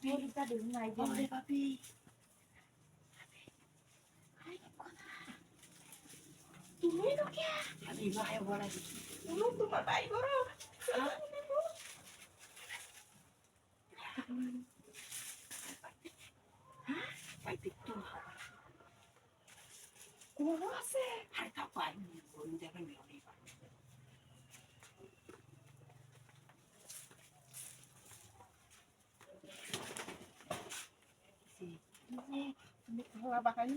Kita đứng này bên Ôi đây. papi. তুমি তো কে Papi vai agora. তুমি তোমার ভাই করো Vai ter tu. কোন আছে Hai tak pai. Boleh jangan biar ni. তুমি খাওয়া বাকানি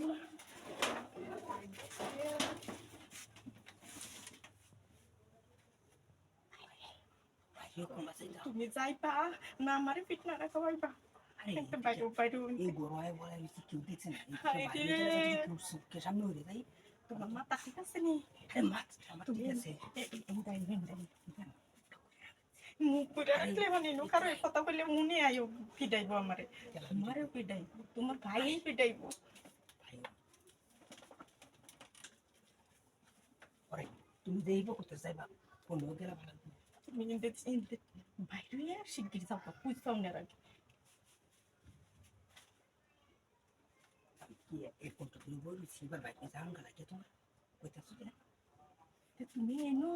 Ayo kau masih dah. তুমি যাইবা না আমারে পিট না রাখা হইবা একটা বাইরে বাইরে এই গরমে বলে বেশি কেউ দেখছে না হায় বাইরে রে। গেলে যদি কেউ কে সামনে হয়ে যায় তোমার মাথা ঠিক আছে নি আরে মাছ আমার ঠিক আছে মুখ করে রাখলে মানে কারো কথা বললে মনে আয়ো পিটাইবো আমারে তোমারও পিটাইবো তোমার ভাই পিটাইবো ভাই ওরে তুমি যাইবো কোথায় যাইবা কোন গেলা ভালো তুমি ইন্দে বাইরে শিগগির যাও পুষাও না রাখি কি এই কোনটা তুমি বলি সিবার বাইক নিয়ে যাওয়া লাগে তোমার কইতাছ না তুমি এনো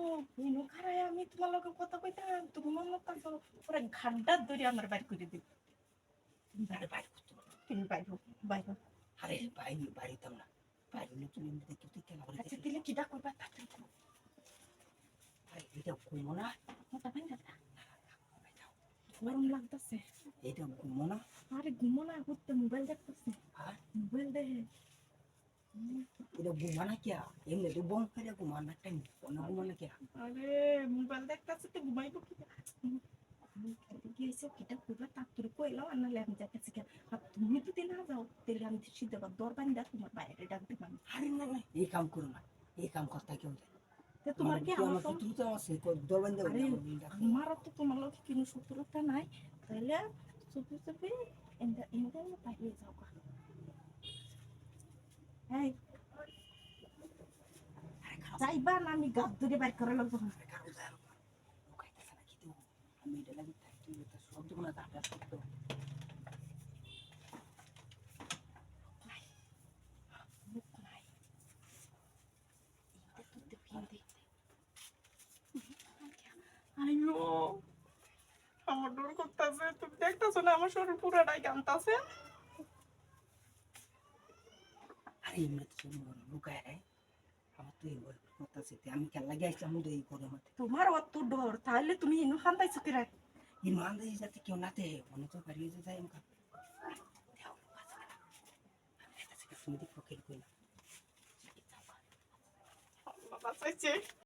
খারায় আমি তোমার লগে কথা কইতাম তুমি মন মতো পুরো ঘান্টা ধরে আমার বাইর করে দিই আরে বাইক করতে তুমি বাইরো বাইরো আরে বাইরিতাম না বাইরে তুমি দেখতে তুই কেন করে আচ্ছা দিলে কিটা করবা তাতে আরে এটা ঘুমো না মাথা ভাঙা গরম লাগতেছে এটা ঘুমো না আরে ঘুমো না ঘুরতে মোবাইল দেখতেছে আর মোবাইল দেখে এটা ঘুমা না क्या এমনি তো বং করে ঘুমা না টাইম না ঘুমা না क्या আরে মোবাইল দেখতেছে তো ঘুমাইবো কি গিয়েছে কিটা করবা তার তোর কইলাম আর নাহলে আমি যাইতেছি কেন আর তুমি যদি না যাও তাহলে আমি সিদ্ধ বা দর বান্ধা তোমার বাইরে ডাক দিবা আরে না না এই কাম করো না এই কাম করতে কেউ যায় তো তোমার কি আমার শত্রু তো আছে দরবান আরে আমারও তো তোমার লোক কোনো শত্রুতা নাই তাহলে চুপি চুপি এনদা বাইরে যাও গা এই যাইবা না আমি গাব ধরে বাইর করে লাগবো আমি এটা লাগি থাকি এটা শব্দ না তাটা শব্দ আইয়ো আমার ডর করতেছে তুমি দেখতেছো না আমার শরীর পুরাটাই কামতাছে আরে এমনি তো লুকায় রে আমার তো এই করতেছে আমি কেন লাগে আসলাম এই করে মাঠে তোমার অত ডর তাহলে তুমি ইনু খান্তাইছো কি রাখ ইমানদারি যাতে কেউ না দেয় মনে তো বাড়িয়ে যে যায় আমাকে তুমি দেখো কেউ কই না বাবা চাইছে